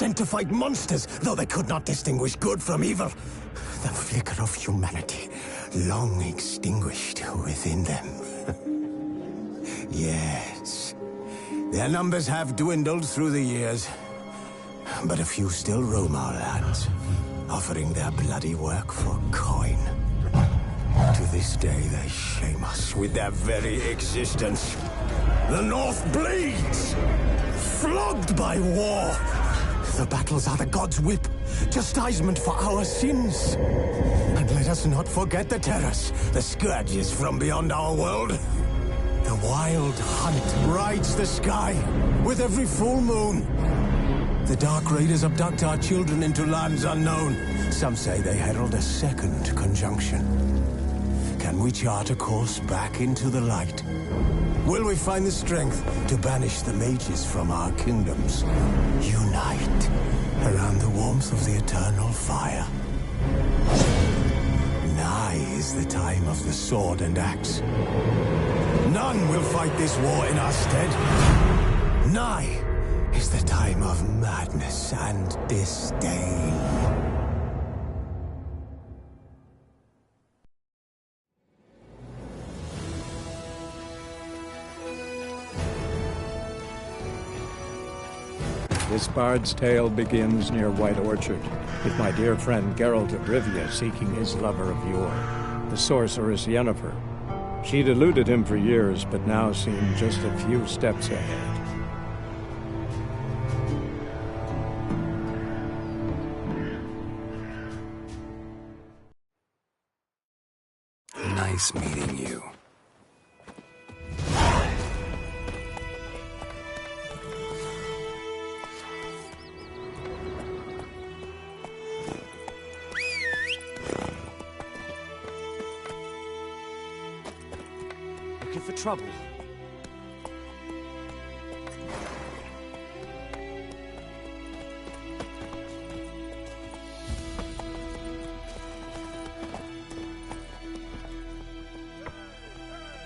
sent to fight monsters, though they could not distinguish good from evil. The flicker of humanity, long extinguished within them. Yes, their numbers have dwindled through the years, but a few still roam our lands, offering their bloody work for coin. To this day, they shame us with their very existence. The North bleeds, flogged by war. The battles are the gods' whip, chastisement for our sins. And let us not forget the terrors, the scourges from beyond our world. The wild hunt rides the sky with every full moon. The Dark Raiders abduct our children into lands unknown. Some say they herald a second conjunction. Can we chart a course back into the light? Will we find the strength to banish the mages from our kingdoms? Unite around the warmth of the eternal fire. Nigh is the time of the sword and axe. None will fight this war in our stead. Nigh is the time of madness and disdain. This bard's tale begins near White Orchard, with my dear friend Geralt of Rivia seeking his lover of yore, the sorceress Yennefer. She'd eluded him for years, but now seemed just a few steps ahead. Nice meeting you. Looking for trouble?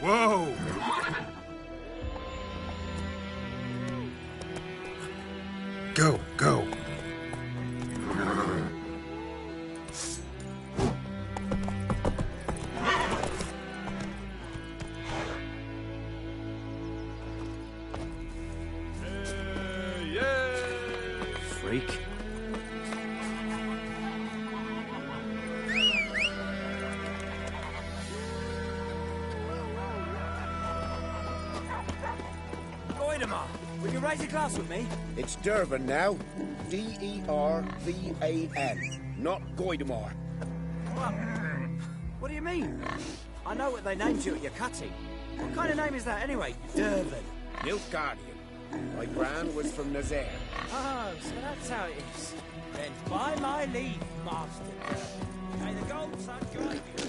Whoa! Go. Freak. Goidemar, will you raise a glass with me? It's Dervan now. D-E-R-V-A-N, not Goidemar. What do you mean? I know what they named you at your cutting. What kind of name is that anyway? Dervan. Nilfgaardian. My gran was from Nazaire. Oh, so that's how it is. Then by my leave, Master Dervan. May the gold sun drive you.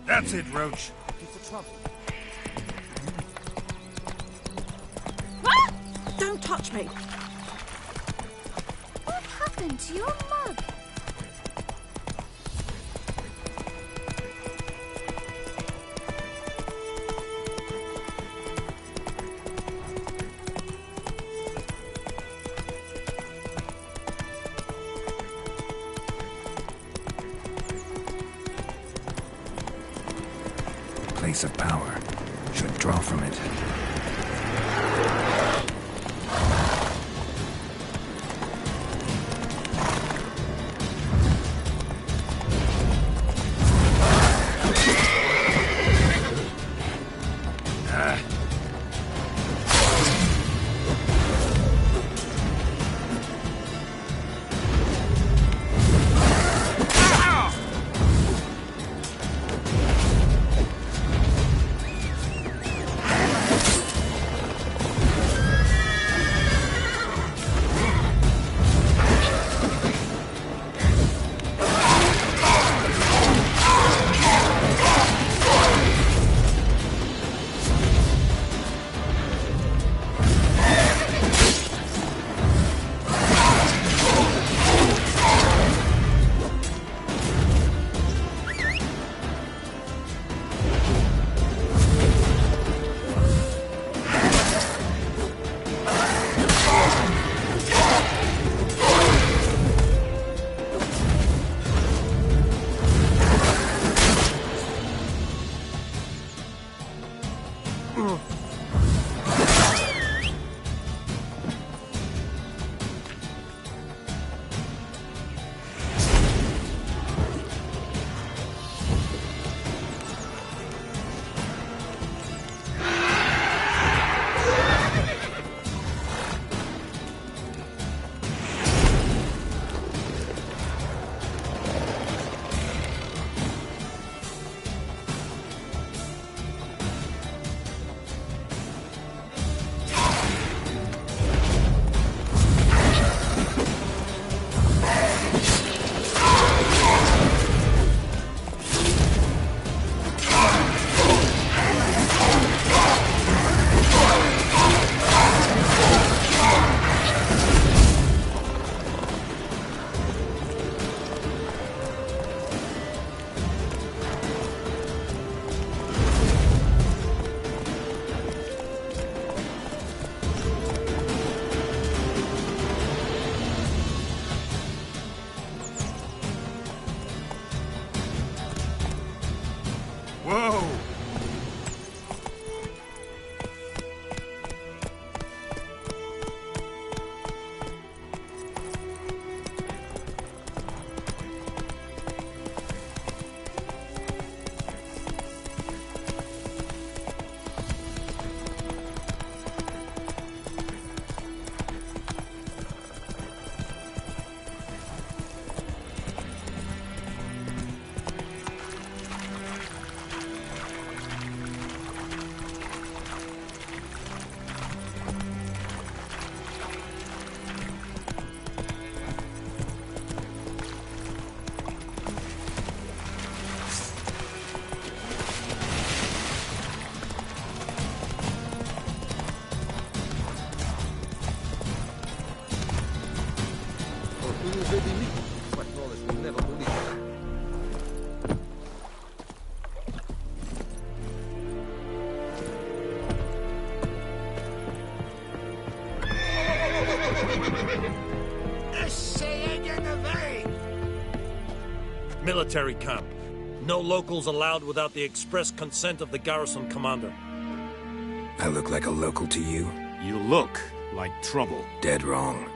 That's it, Roach. Looking for trouble? Ah! Don't touch me! What happened to your mug? Place of power. Should draw from it. Whoa! Military camp. No locals allowed without the express consent of the garrison commander. I look like a local to you? You look like trouble. Dead wrong.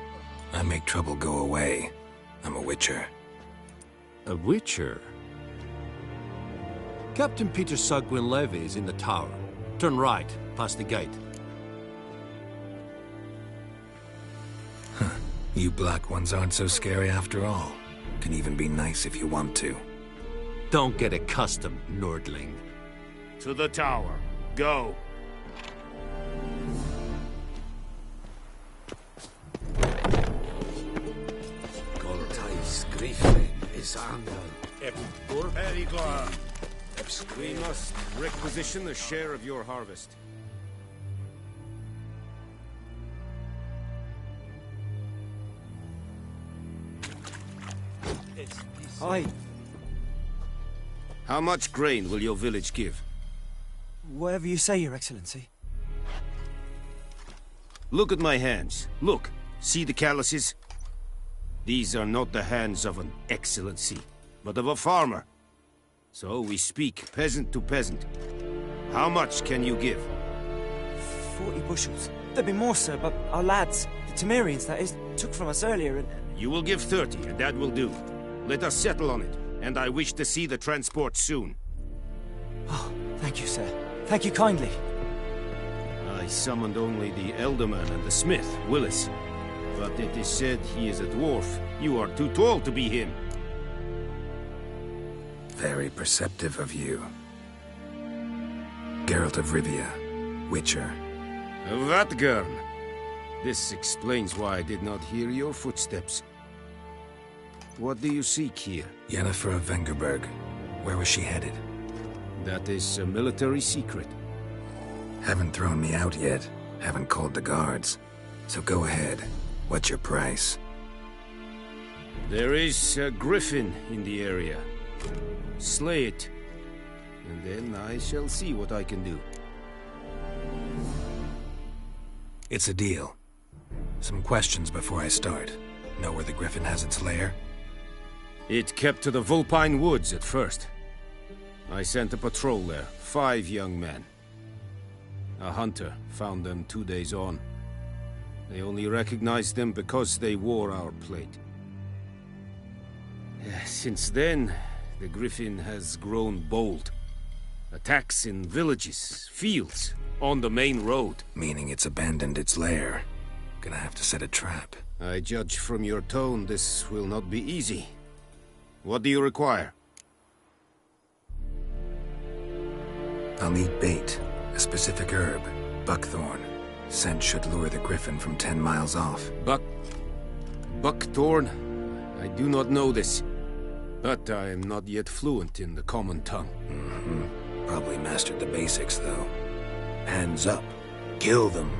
I make trouble go away. I'm a witcher. A witcher? Captain Peter Sugwin Levy is in the tower. Turn right, past the gate. Huh. You black ones aren't so scary after all. Can even be nice if you want to. Don't get accustomed, Nordling. To the tower. Go. We must requisition a share of your harvest. Aye. How much grain will your village give? Whatever you say, Your Excellency. Look at my hands. Look. See the calluses? These are not the hands of an excellency, but of a farmer. So we speak peasant to peasant. How much can you give? 40 bushels. There'd be more, sir, but our lads, the Temerians, that is, took from us earlier and... You will give 30, and that will do. Let us settle on it, and I wish to see the transport soon. Oh, thank you, sir. Thank you kindly. I summoned only the Elderman and the smith, Willis. But it is said he is a dwarf. You are too tall to be him. Very perceptive of you. Geralt of Rivia, Witcher. Vatgern! This explains why I did not hear your footsteps. What do you seek here? Yennefer of Vengerberg. Where was she headed? That is a military secret. Haven't thrown me out yet. Haven't called the guards. So go ahead. What's your price? There is a griffin in the area. Slay it, and then I shall see what I can do. It's a deal. Some questions before I start. Know where the griffin has its lair? It kept to the Vulpine Woods at first. I sent a patrol there, 5 young men. A hunter found them 2 days on. They only recognized them because they wore our plate. Since then, the griffin has grown bold. Attacks in villages, fields, on the main road. Meaning it's abandoned its lair. Gonna have to set a trap. I judge from your tone this will not be easy. What do you require? I'll need bait. A specific herb. Buckthorn. Scent should lure the griffin from 10 miles off. Buckthorn? I do not know this. But I am not yet fluent in the common tongue. Probably mastered the basics, though. Hands up. Kill them.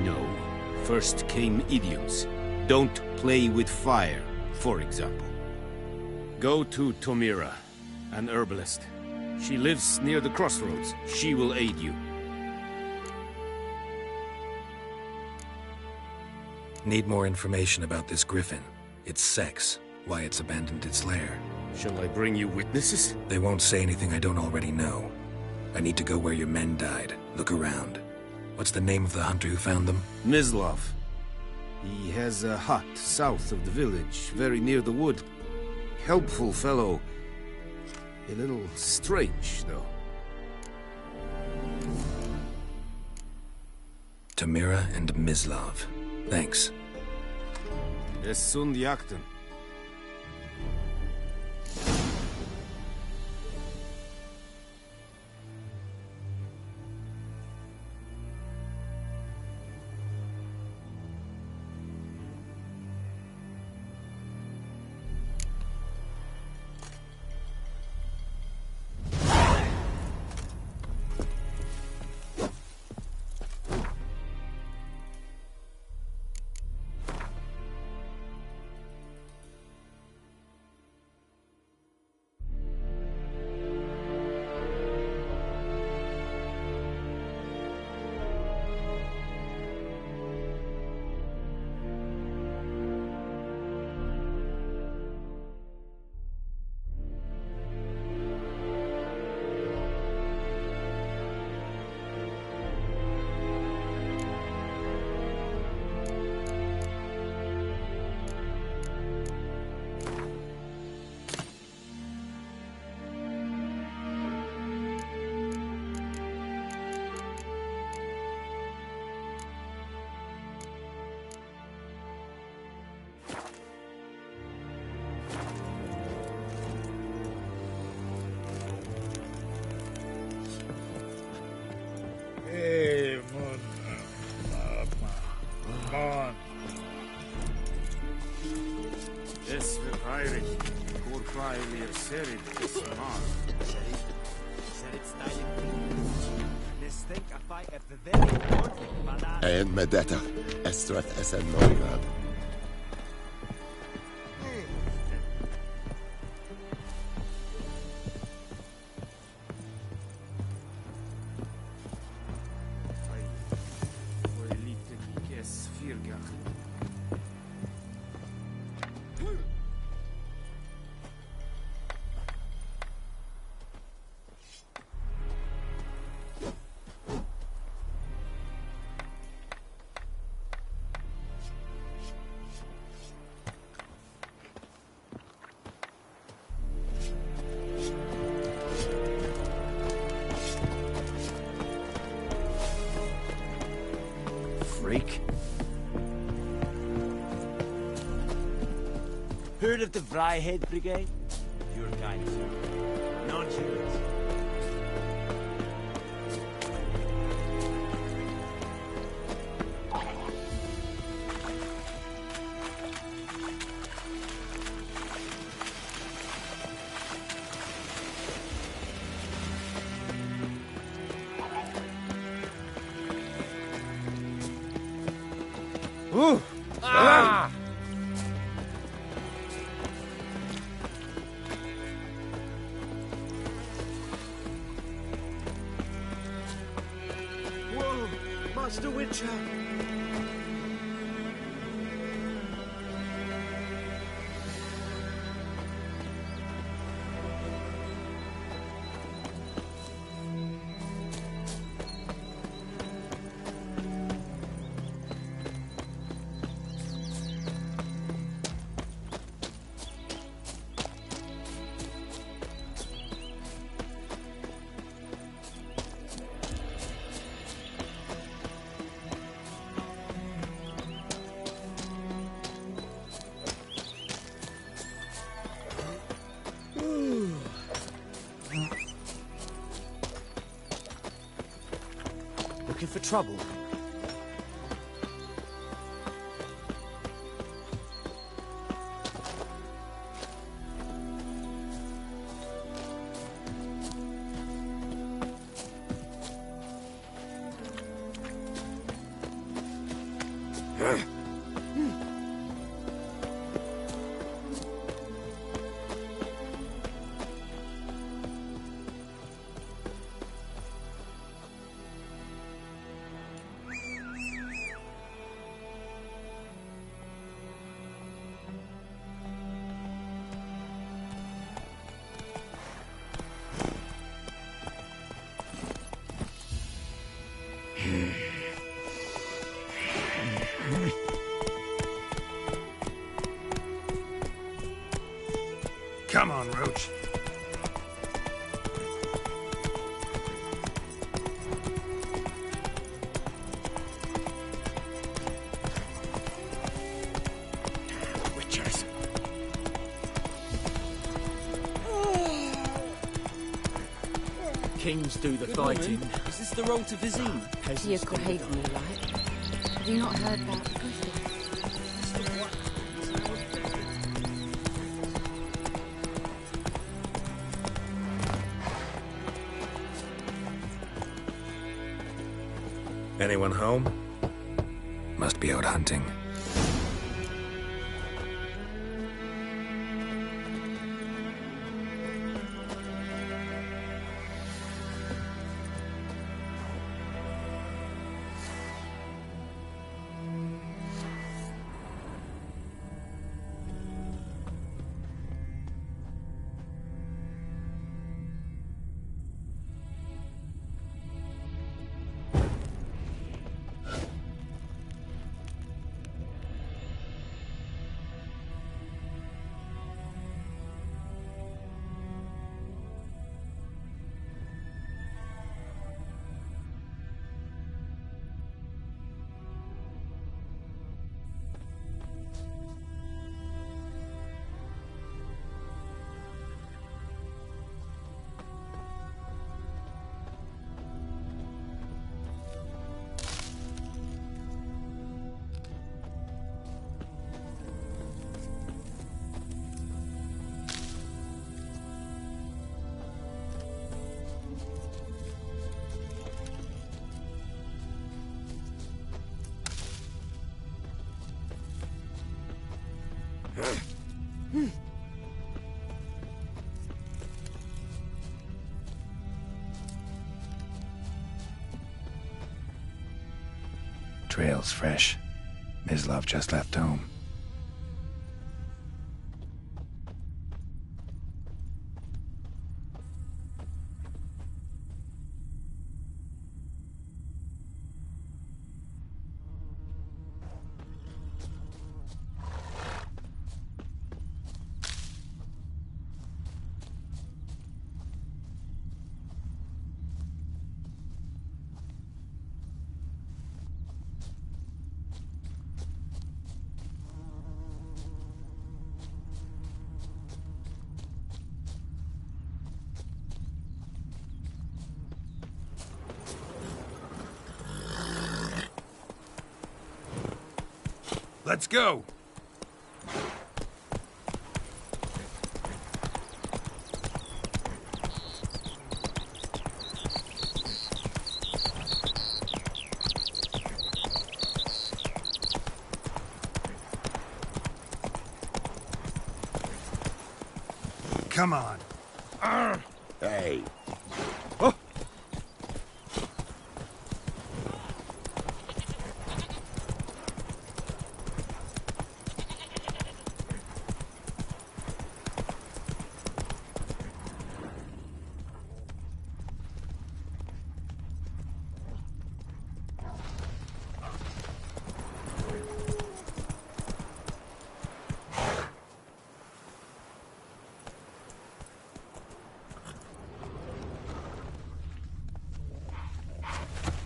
No. First came idioms. Don't play with fire, for example. Go to Tomira, an herbalist. She lives near the crossroads. She will aid you. Need more information about this griffin. Its sex. Why it's abandoned its lair. Shall I bring you witnesses? They won't say anything I don't already know. I need to go where your men died. Look around. What's the name of the hunter who found them? Mislav. He has a hut south of the village, very near the wood. Helpful fellow. A little strange, though. Tamira and Mislav. Thanks. Es sunt jakten. Es verheirig. Kurfei wir serid es mal. And Medetta, Estrath Esen Moirab. Freak. Heard of the Vryhead Brigade? Your kind, sir. Non-humans. Ooh! Ah! Whoa! Master Witcher! Looking for trouble? Come on, Roach. Witchers. Kings do the fighting. Is this the road to Vizim? You're craving me, right? Have you not heard about the Griffin? Anyone home? Must be out hunting. Trail's fresh. Mislav just left home. Let's go! Come on. Hey. Oh.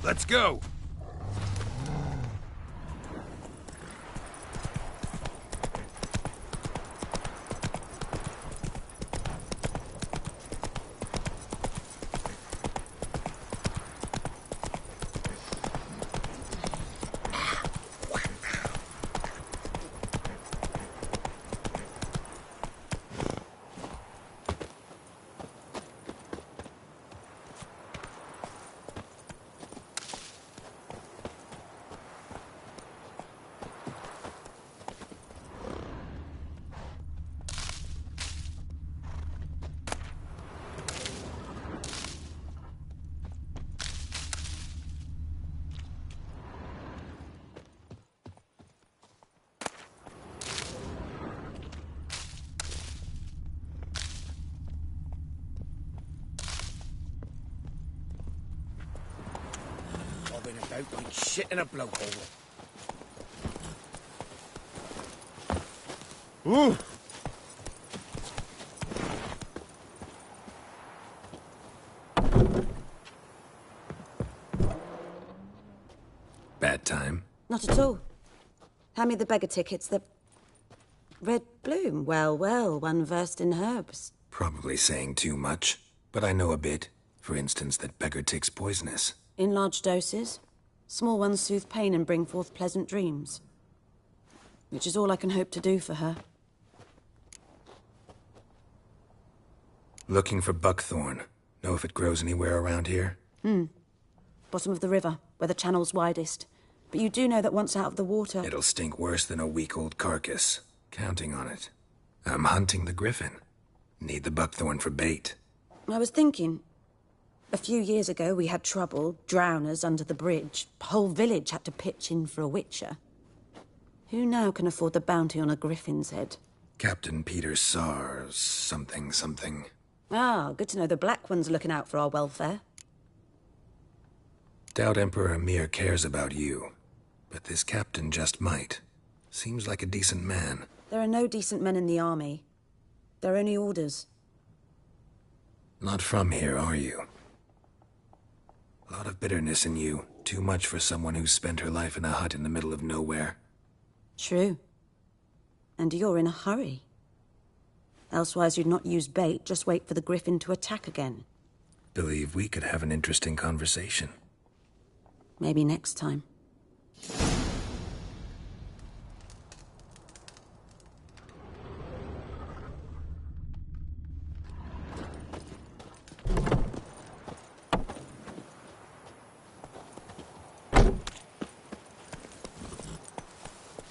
Let's go! Out like shit in a blowhole. Ooh! Bad time? Not at all. Hand me the beggar tickets. The red bloom. Well, well, one versed in herbs. Probably saying too much, but I know a bit. For instance, that beggar tick's poisonous. In large doses. Small ones soothe pain and bring forth pleasant dreams. Which is all I can hope to do for her. Looking for buckthorn. Know if it grows anywhere around here? Bottom of the river, where the channel's widest. But you do know that once out of the water... It'll stink worse than a week-old carcass. Counting on it. I'm hunting the griffin. Need the buckthorn for bait. I was thinking... A few years ago, we had trouble, drowners under the bridge. Whole village had to pitch in for a witcher. Who now can afford the bounty on a griffin's head? Captain Peter Sars, something. Ah, good to know the Black One's looking out for our welfare. Doubt Emperor Emhyr cares about you. But this captain just might. Seems like a decent man. There are no decent men in the army. They're only orders. Not from here, are you? A lot of bitterness in you. Too much for someone who's spent her life in a hut in the middle of nowhere. True. And you're in a hurry. Elsewise you'd not use bait, just wait for the griffin to attack again. Believe we could have an interesting conversation. Maybe next time.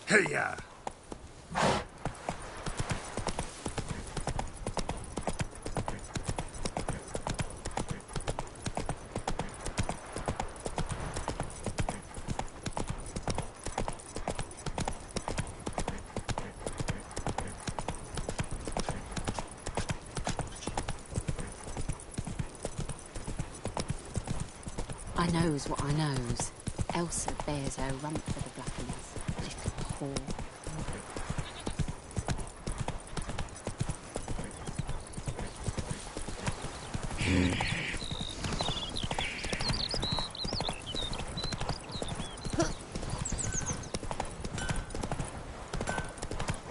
Hey-ya! I knows what I knows. Elsa bears her rump for the Blackens. Little whore.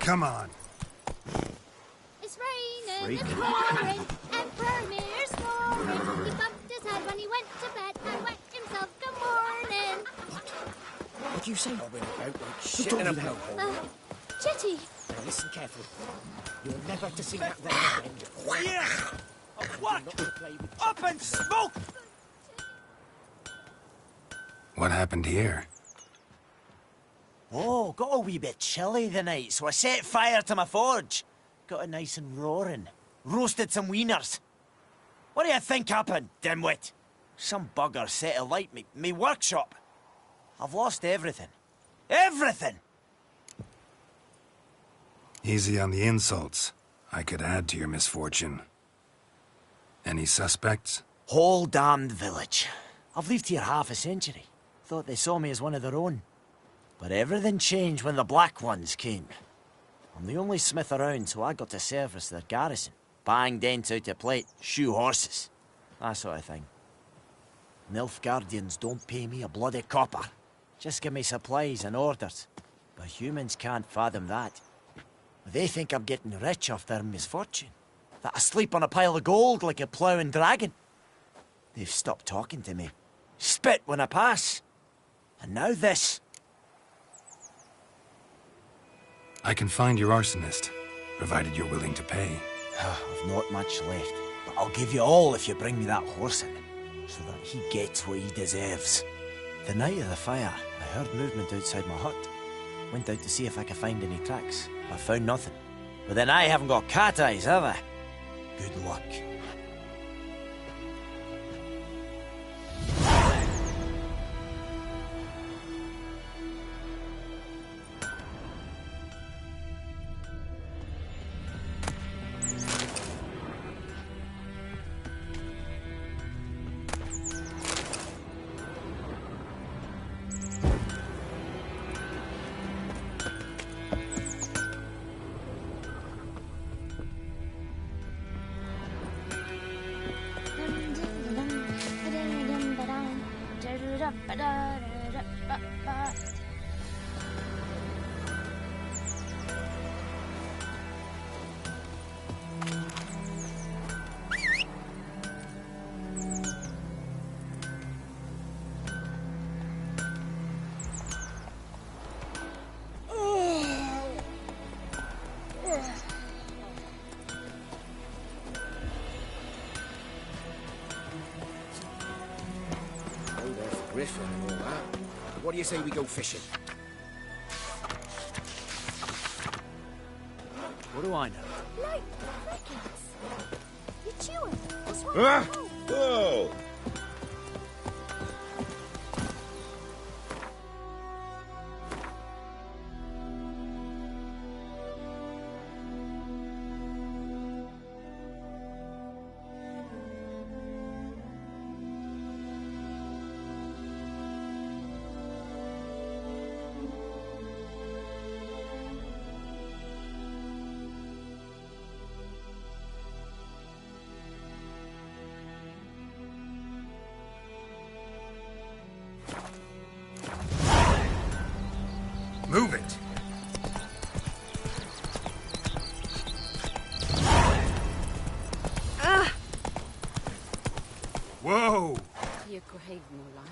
Come on. It's raining, it's pouring, Emperor Emhyr's snoring. He bumped his head when he went to bed and whacked himself good morning. What do you say? Bobbing about like shit in a blowhole. Chitty. Now listen carefully. You're never to see that there again. Yeah! A whack! Up and smoke! What happened here? Oh, got a wee bit chilly the night, so I set fire to my forge. Got it nice and roaring. Roasted some wieners. What do you think happened, dimwit? Some bugger set alight me workshop. I've lost everything. Everything! Easy on the insults. I could add to your misfortune. Any suspects? Whole damned village. I've lived here half a century. Thought they saw me as one of their own. But everything changed when the Black Ones came. I'm the only smith around, so I got to service their garrison. Bang dents out of plate, shoe horses. That sort of thing. Nilfgaardians don't pay me a bloody copper. Just give me supplies and orders. But humans can't fathom that. They think I'm getting rich off their misfortune. That I sleep on a pile of gold like a ploughing dragon. They've stopped talking to me. Spit when I pass. And now this. I can find your arsonist, provided you're willing to pay. I've not much left, but I'll give you all if you bring me that horse in, so that he gets what he deserves. The night of the fire, I heard movement outside my hut. Went out to see if I could find any tracks, but found nothing. But then I haven't got cat eyes, have I? Good luck. Griffin and all that. What do you say we go fishing? What do I know? Like crickets. You chewing? What's wrong? Ah! Whoa! Move it! Ah! Whoa! Your grave, more like.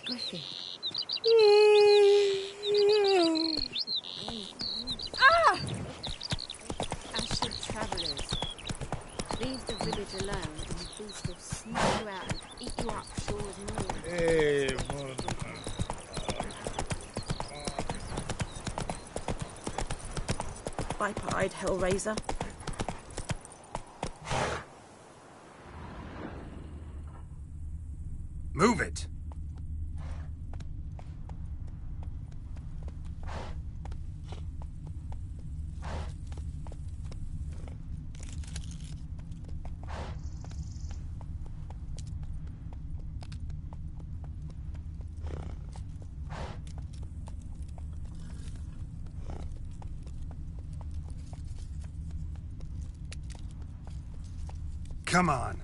Griffin. Ah! Ashford travellers. Leave the village alone and the beast will snuff you out and eat you up sure as morning. Hey, Viper-eyed Hellraiser. Move it! Come on.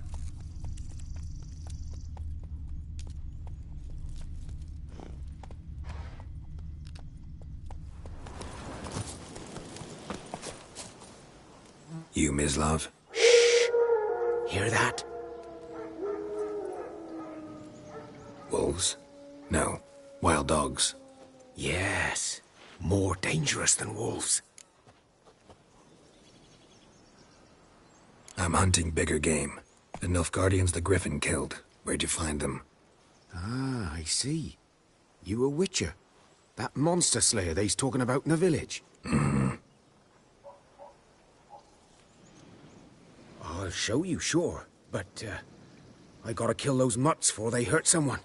You, Mislav? Hear that? Wolves? No. Wild dogs. Yes. More dangerous than wolves. I'm hunting bigger game. The Nilfgaardians the Griffin killed. Where'd you find them? Ah, I see. You a witcher. That monster slayer they's talking about in the village. I'll show you, sure. But, I gotta kill those mutts before they hurt someone.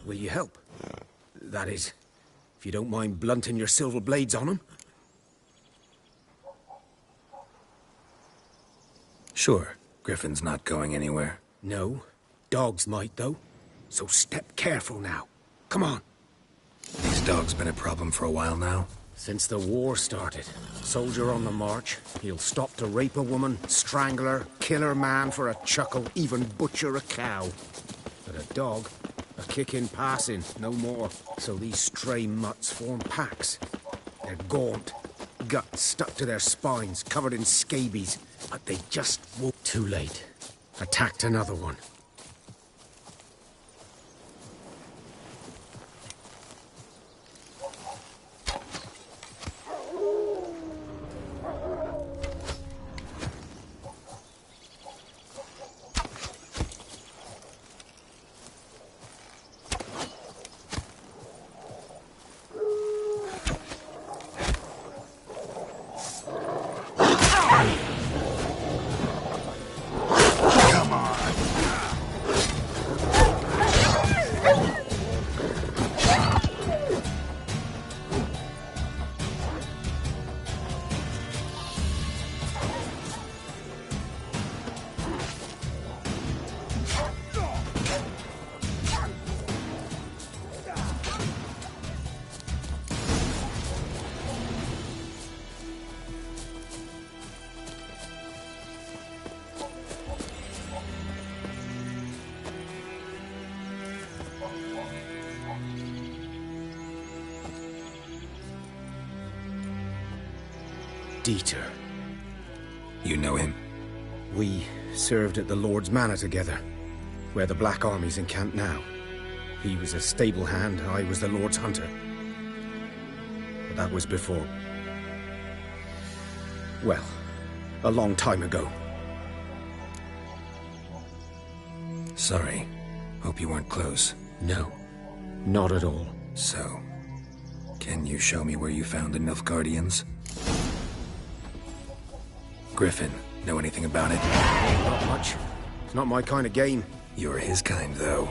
Will you help? That is, if you don't mind blunting your silver blades on them. Sure. Griffin's not going anywhere. No. Dogs might, though. So step careful now. Come on. These dogs been a problem for a while now? Since the war started. Soldier on the march. He'll stop to rape a woman, strangle her, kill her man for a chuckle, even butcher a cow. But a dog, a kick in passing, no more. So these stray mutts form packs. They're gaunt, guts stuck to their spines, covered in scabies. But they just won't. Too late. Attacked another one. Come on! Dieter. You know him? We served at the Lord's Manor together, where the Black Army's encamped now. He was a stable hand, I was the Lord's hunter. But that was before... well, a long time ago. Sorry. Hope you weren't close. No, not at all. So, can you show me where you found the Nilfgaardians? Griffin, know anything about it? Not much. It's not my kind of game. You're his kind, though.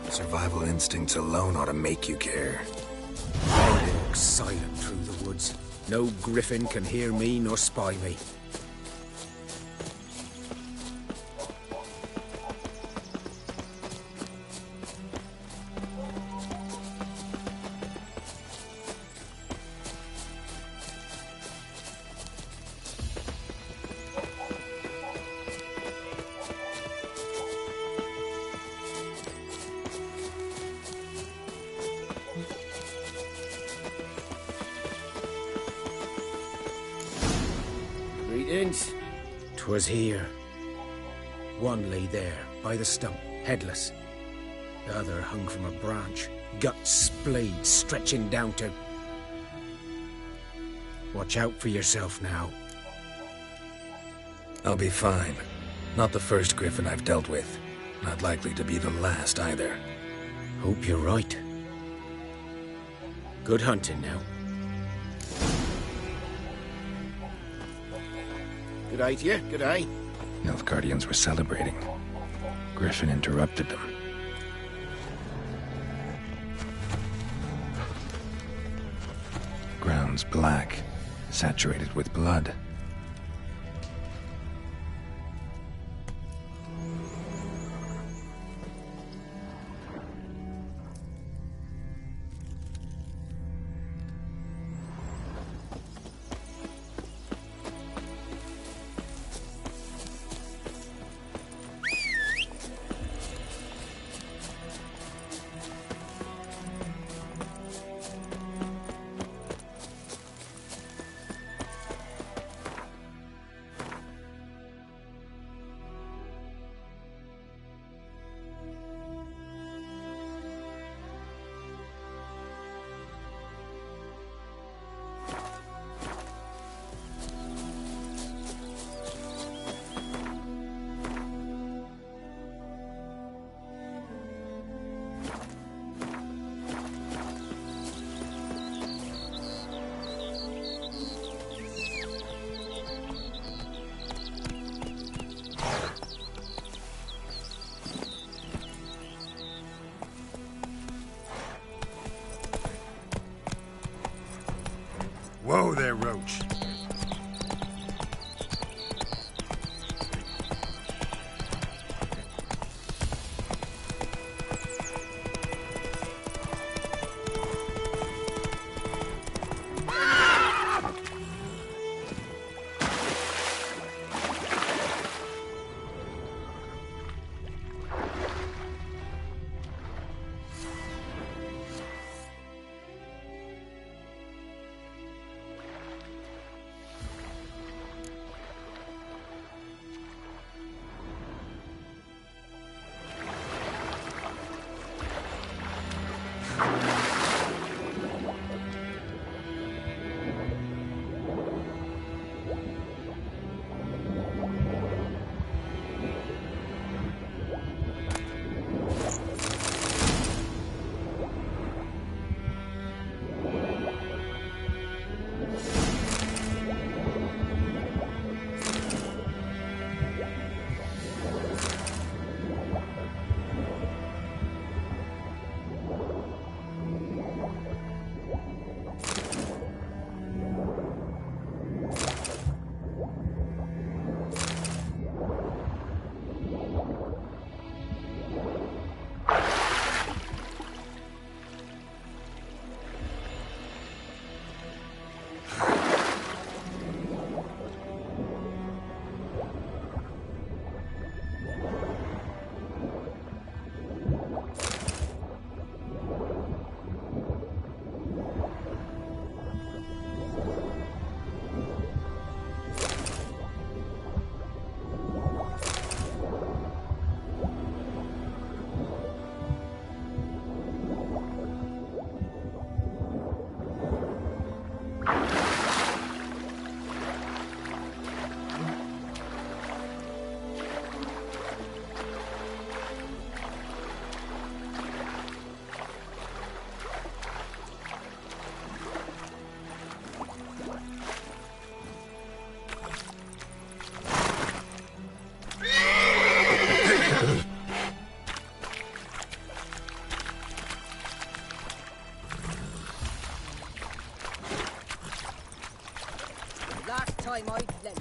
Survival instincts alone ought to make you care. I walk silent through the woods. No griffin can hear me nor spy me. Greetings. 'Twas here. One lay there, by the stump, headless. The other hung from a branch, guts splayed, stretching down to... Watch out for yourself now. I'll be fine. Not the first griffin I've dealt with. Not likely to be the last, either. Hope you're right. Good hunting now. Good eye to you, good eye. Nilfgaardians were celebrating. Griffin interrupted them. Ground's black, saturated with blood. time I'd lend.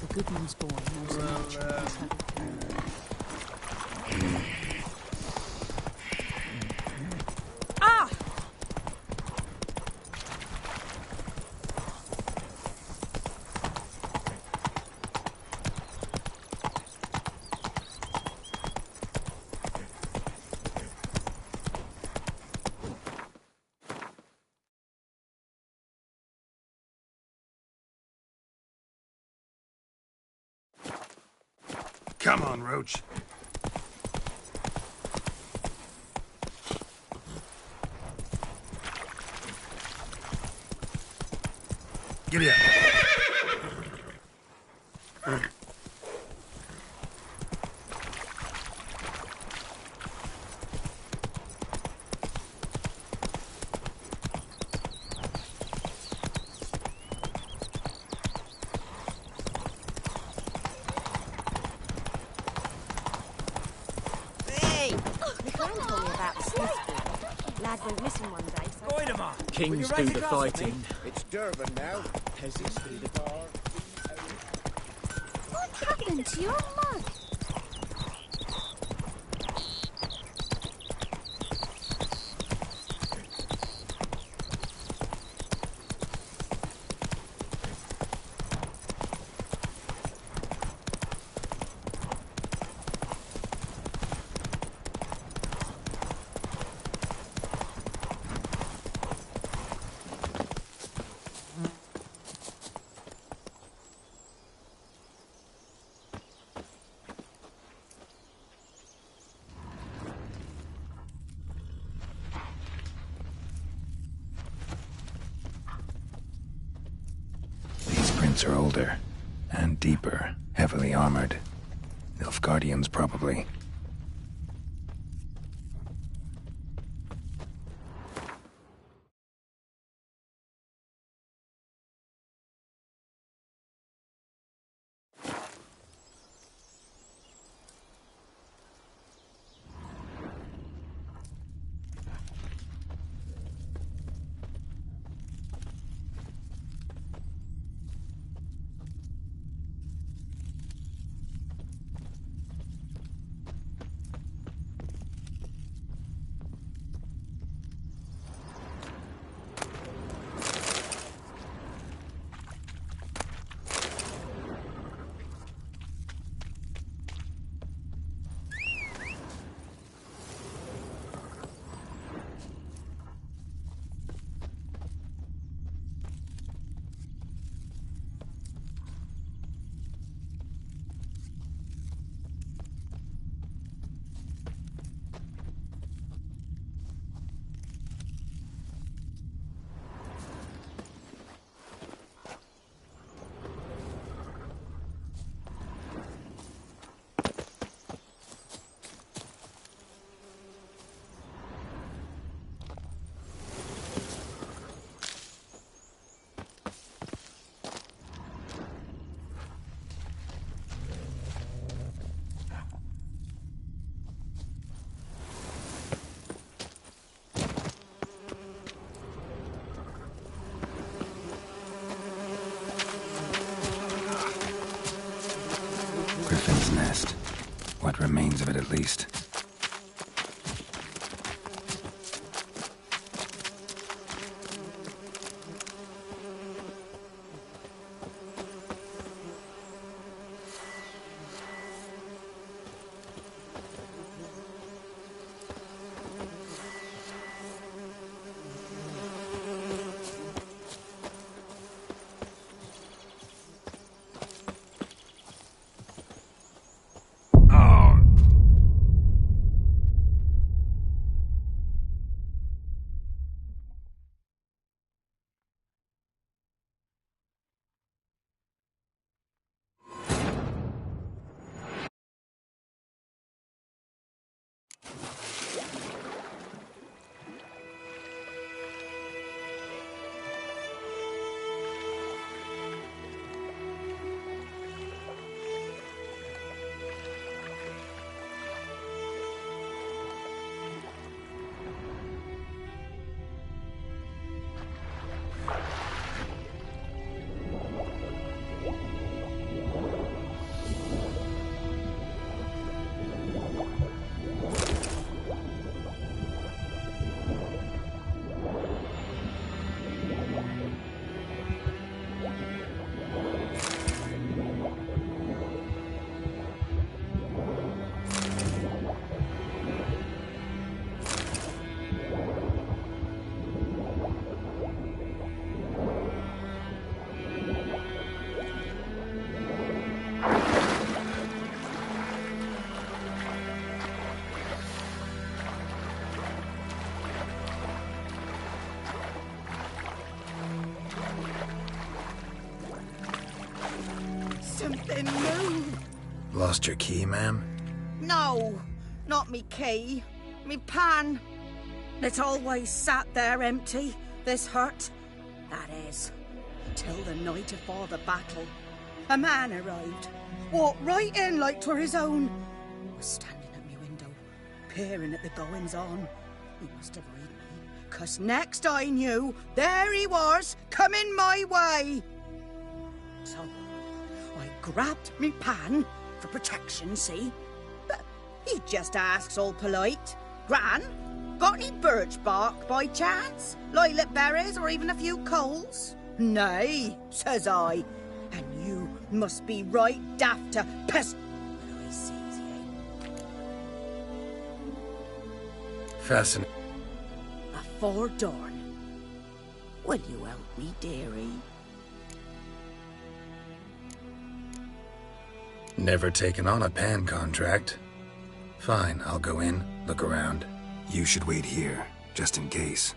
The good news boy knows the nature of his habit. Ah! Come on, Roach. Giddy up. Went missing one day, so... Kings do the fighting. It's Durban now. Peasants do the bar. What happened to your mug? Are older and deeper, heavily armored. Nilfgaardians, probably. Griffin's nest. What remains of it, at least. something move. Lost your key, ma'am? No, not me key. Me pan. It's always sat there empty, this hut. That is, till the night afore the battle. A man arrived, walked right in like 'twere his own. Was standing at me window, peering at the goings-on. He must have read me, 'cause next I knew, there he was, coming my way. So, I grabbed me pan, for protection, see? But he just asks all polite, Gran, got any birch bark by chance? Lilac berries or even a few coals? Nay, says I, and you must be right daft to pest... But I sees ye. Fascinating. Afore dawn. Will you help me, dearie? Never taken on a pan contract. Fine, I'll go in, look around. You should wait here, just in case.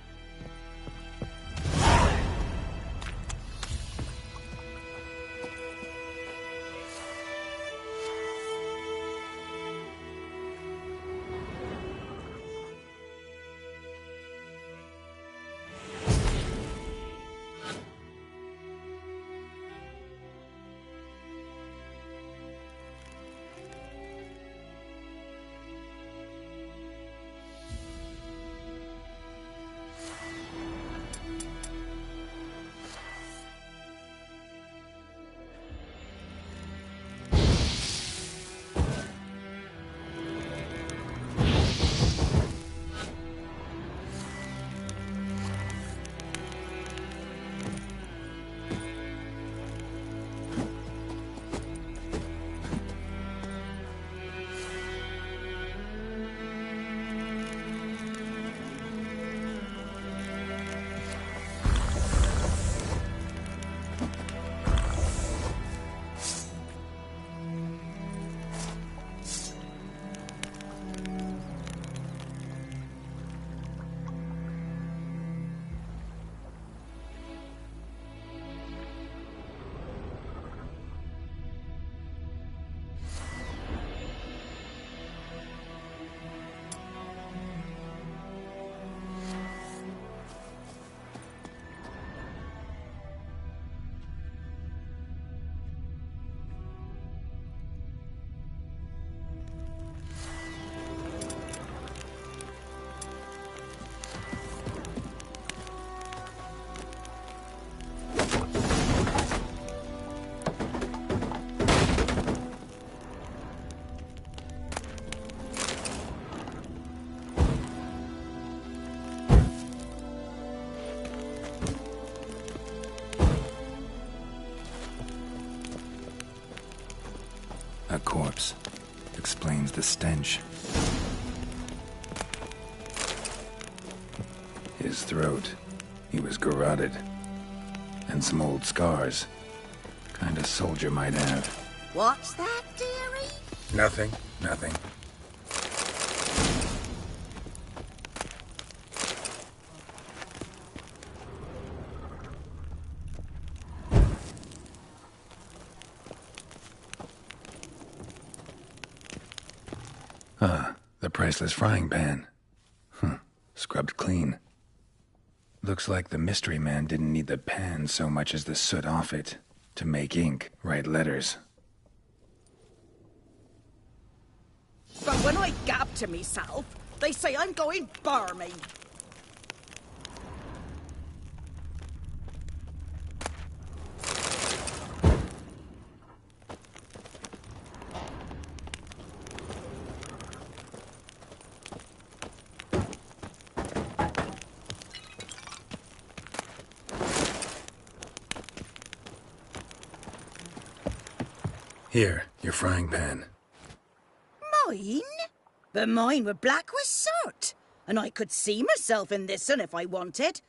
A corpse. Explains the stench. His throat. He was garroted. And some old scars. Kind of soldier might have. What's that, dearie? Nothing. Nothing. The priceless frying pan. Scrubbed clean. Looks like the mystery man didn't need the pan so much as the soot off it to make ink, write letters. But when I gab to myself, they say I'm going barmy. Here, your frying pan. Mine? But mine were black with soot, and I could see myself in this one if I wanted.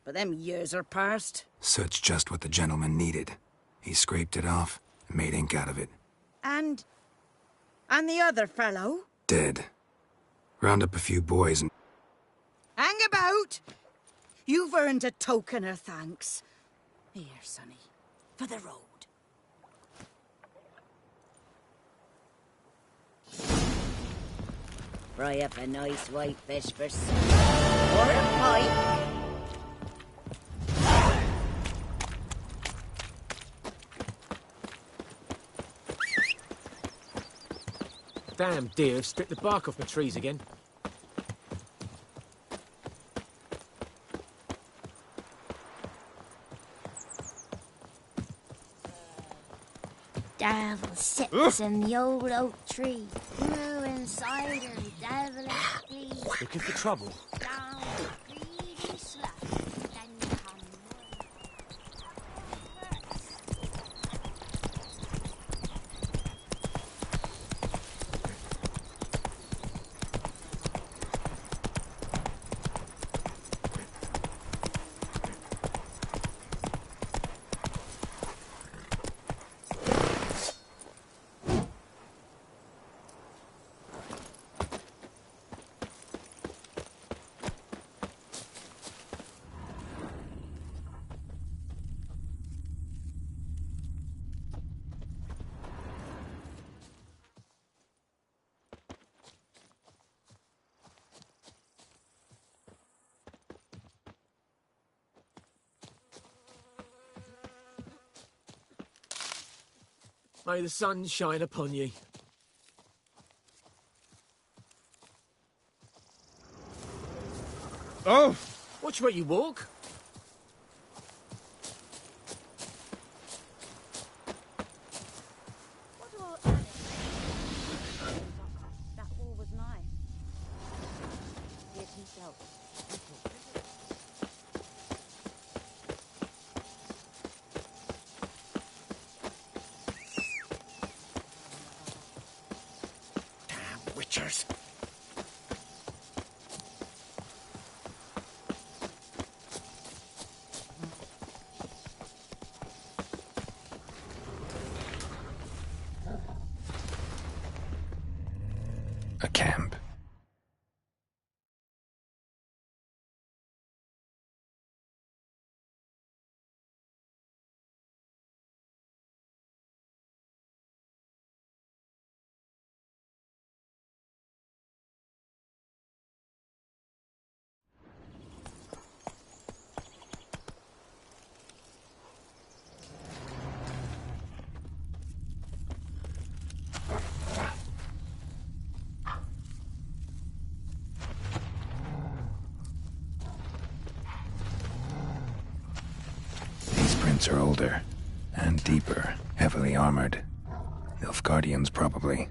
But them years are past. Soot's just what the gentleman needed. He scraped it off and made ink out of it. And the other fellow? Dead. Round up a few boys and... Hang about! You've earned a token of thanks. Here, sonny, for the road. fry up a nice white fish for soup. Or a pike. Damn deer have stripped the bark off my trees again. Devil sits in the old oak tree, brewing cider, devilish glee. Looking for trouble? Down the greedy slough, then come May the sun shine upon ye. Oh! Watch where you walk. That wall was mine. Did himself. Witchers. A camp. These prints are older and deeper, heavily armored. Nilfgaardians, probably.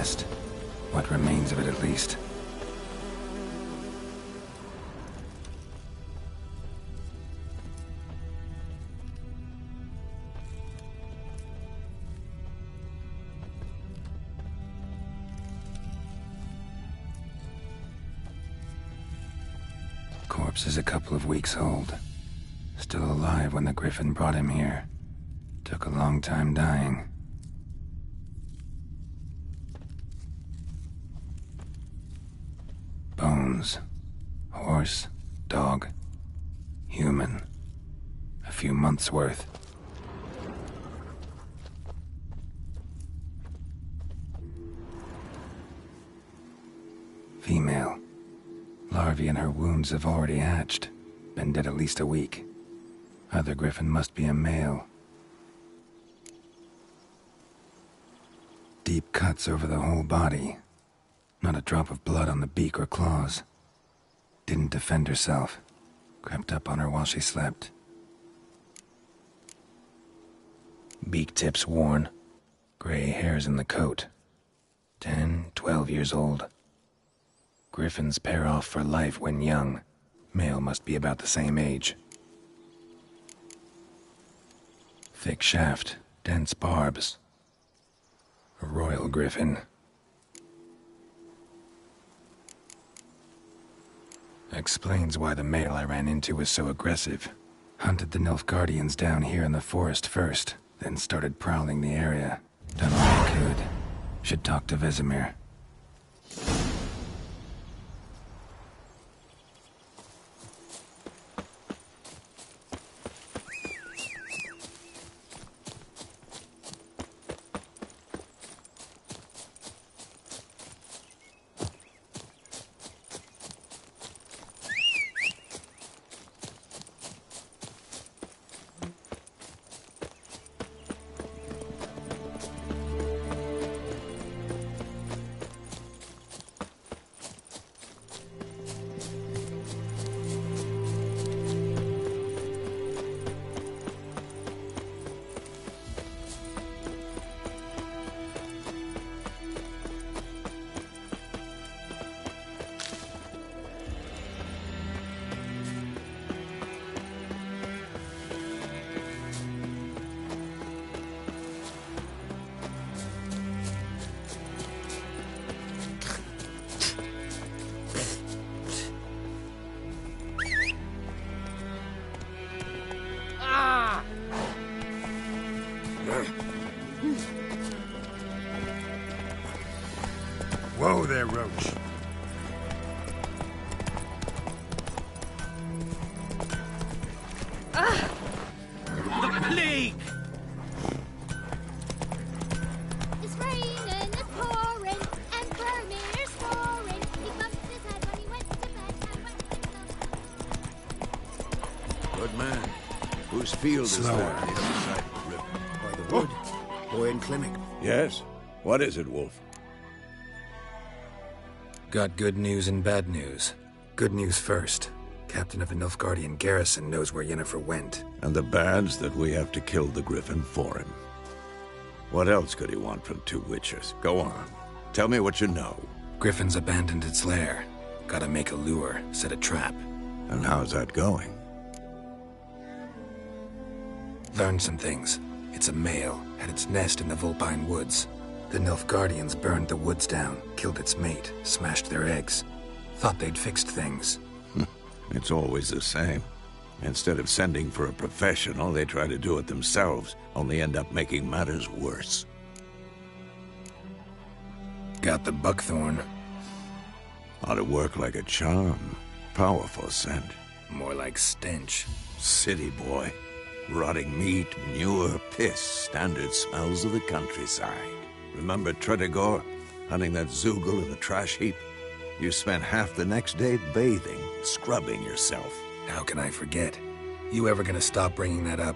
nest. What remains of it, at least. Corpse is a couple of weeks old. Still alive when the Griffin brought him here. Took a long time dying. Bones. Horse. Dog. Human. A few months' worth. Female. Larvae in her wounds have already hatched. Been dead at least a week. Other Griffin must be a male. Deep cuts over the whole body. Not a drop of blood on the beak or claws. Didn't defend herself. Crept up on her while she slept. Beak tips worn. Gray hairs in the coat. 10, 12 years old. Griffins pair off for life when young. Male must be about the same age. Thick shaft, dense barbs. A royal griffin. Explains why the male I ran into was so aggressive. Hunted the Nilfgaardians down here in the forest first, then started prowling the area. Done all I could. Should talk to Vesemir. Whoa there, Roach. The plague! It's raining, it's pouring, and Vermeer's snoring. He bumped his head when he went to bed and went Good man. Whose field is that on the other side of the river? By the wood. Boy in clinic. Yes. What is it, Wolf? Got good news and bad news. Good news first. Captain of the Nilfgaardian garrison knows where Yennefer went. And the bad's that we have to kill the Griffin for him. What else could he want from two Witchers? Go on. Tell me what you know. Griffin's abandoned its lair. Gotta make a lure, set a trap. And how's that going? Learned some things. It's a male, had its nest in the Vulpine Woods. The Nilfgaardians burned the woods down, killed its mate, smashed their eggs. Thought they'd fixed things. It's always the same. Instead of sending for a professional, they try to do it themselves, only end up making matters worse. Got the buckthorn. Ought to work like a charm. Powerful scent. More like stench. City boy. Rotting meat, manure, piss, standard smells of the countryside. Remember Tretogor? Hunting that Zoogle in the trash heap? You spent half the next day bathing, scrubbing yourself. How can I forget? You ever gonna stop bringing that up?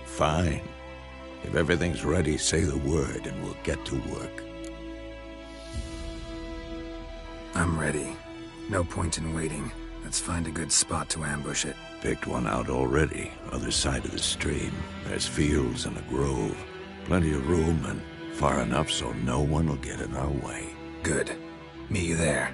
Fine. If everything's ready, say the word and we'll get to work. I'm ready. No point in waiting. Let's find a good spot to ambush it. Picked one out already, other side of the stream. There's fields and a grove. Plenty of room and far enough so no one will get in our way. Good. Meet you there.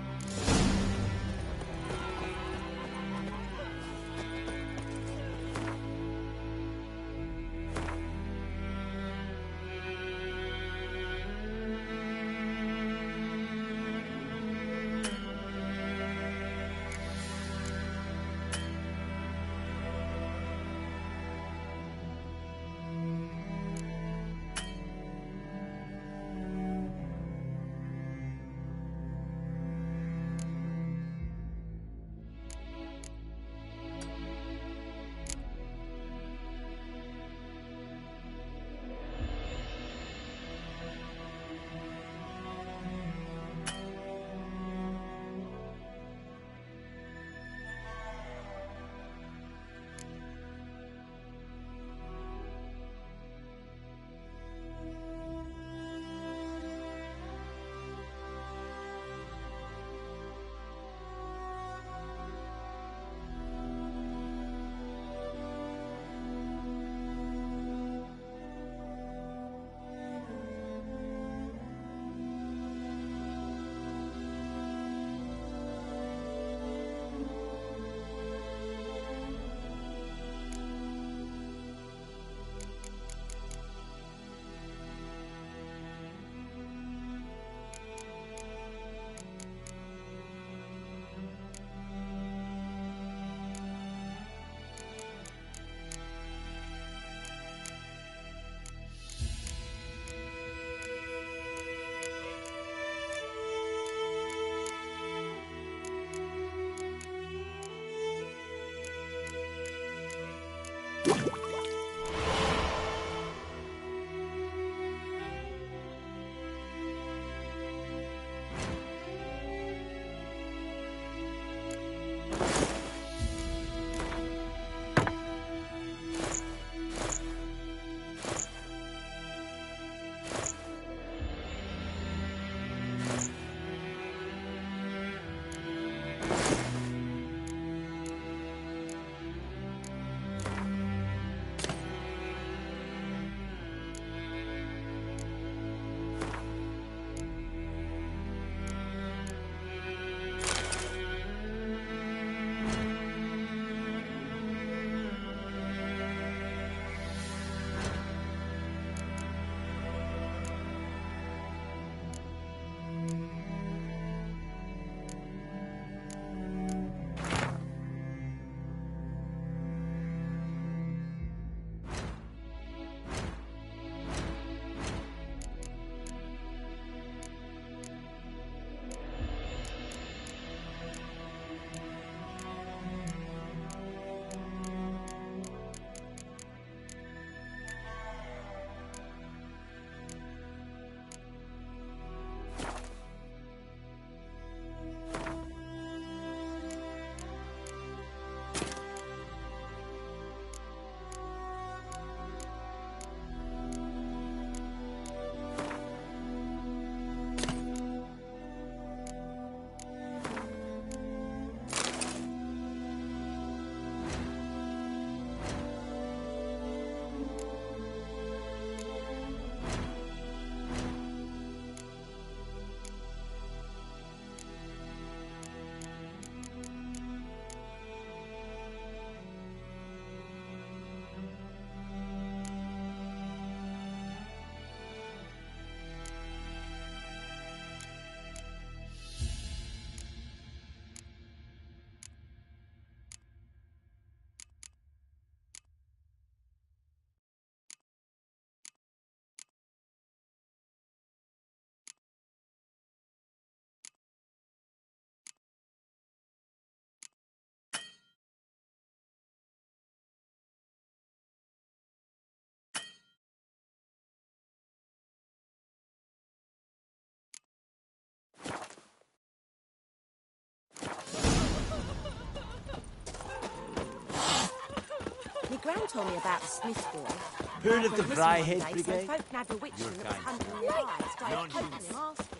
Gran told me about a Smith boy. Heard of the Fryhead So Brigade? folk had a witch Your that was kind. hunting their eyes, started poking and asking.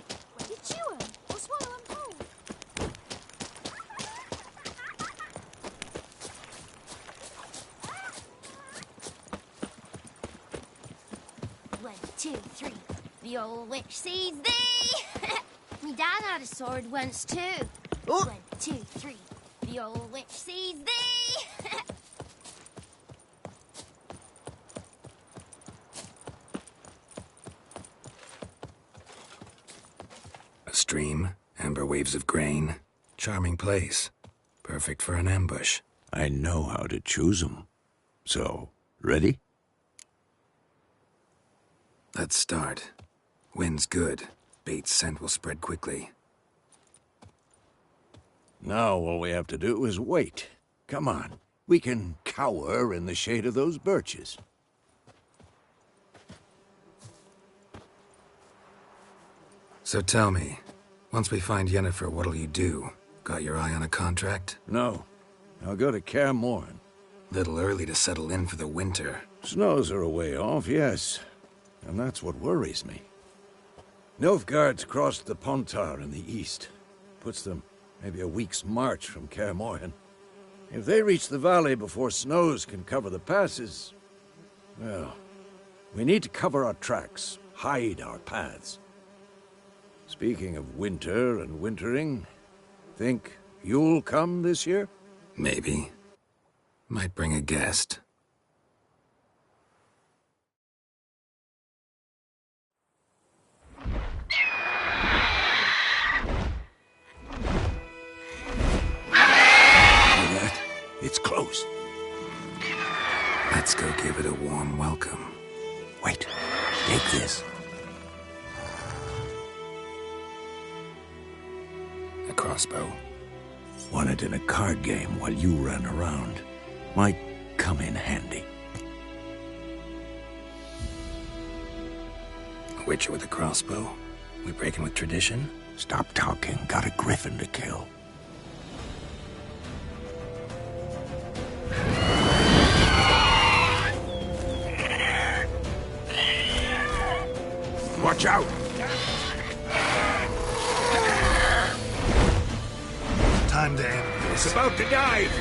You chew 'em or swallow 'em whole. 1, 2, 3. The old witch sees thee! Me dad had a sword once too. Oh. 1, 2, 3. The old witch sees thee! A stream, amber waves of grain. Charming place. Perfect for an ambush. I know how to choose 'em. So, ready? Let's start. Wind's good. Bait's scent will spread quickly. Now all we have to do is wait. Come on. We can cower in the shade of those birches. So tell me, once we find Yennefer, what'll you do? Got your eye on a contract? No. I'll go to Kaer Morhen. Little early to settle in for the winter. Snows are a way off, yes. And that's what worries me. Nilfgaard's crossed the Pontar in the east. Puts them maybe a week's march from Kaer Morhen. If they reach the valley before snows can cover the passes, well, we need to cover our tracks, hide our paths. Speaking of winter and wintering, think you'll come this year? Maybe. Might bring a guest. It's close. Let's go give it a warm welcome. Wait, take this. A crossbow. Won it in a card game while you ran around. Might come in handy. A witcher with a crossbow? We breaking with tradition? Stop talking. Got a griffin to kill. Watch out! Time to end this. It's about to dive!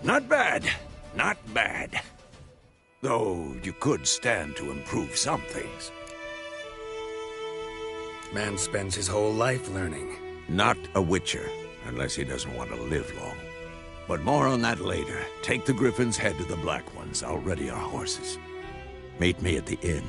Not bad. Not bad. Though you could stand to improve some things. Man spends his whole life learning. Not a witcher, unless he doesn't want to live long. But more on that later. Take the Griffin's head to the Black Ones. I'll ready our horses. Meet me at the inn.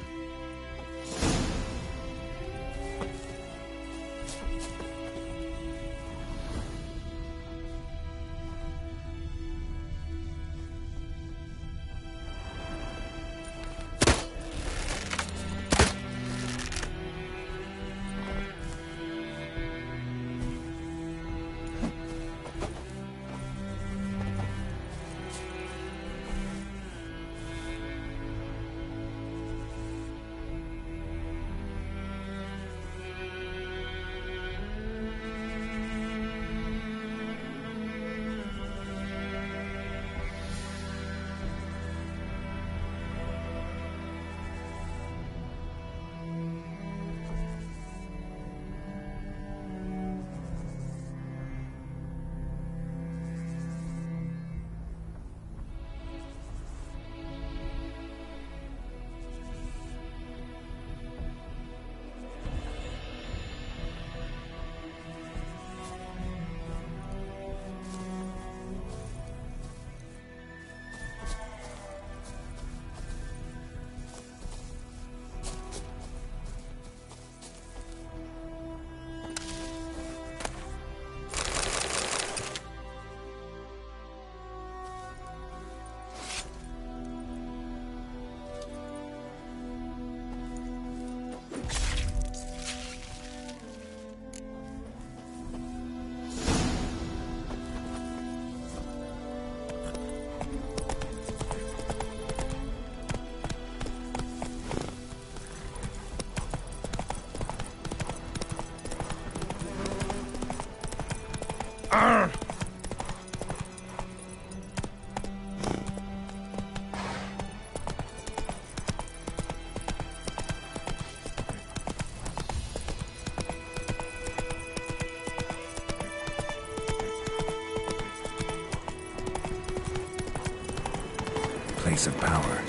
Place of power.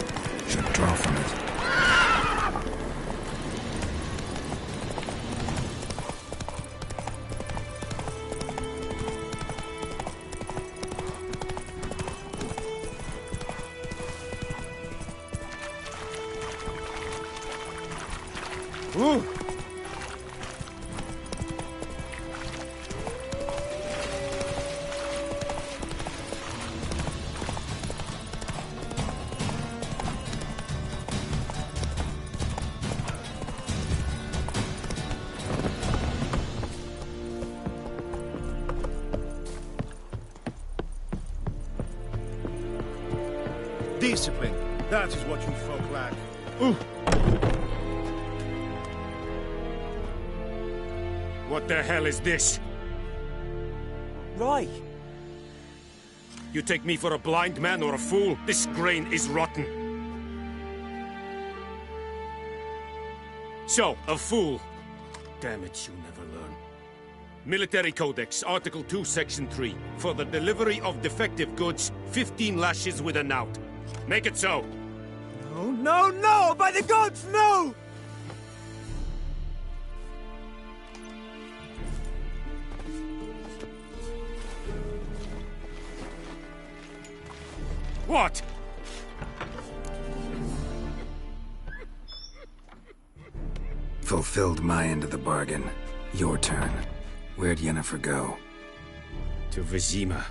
Should draw from it. Ooh. Discipline. That is what you folk lack. Ooh. What the hell is this? Roy! You take me for a blind man or a fool? This grain is rotten. So, a fool. Damn it, you never learn. Military Codex, Article 2, Section 3. For the delivery of defective goods, 15 lashes with a knout. Make it so. No, no, no! By the gods, no! What? Fulfilled my end of the bargain. Your turn. Where'd Yennefer go? To Vizima.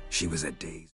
She was at Days.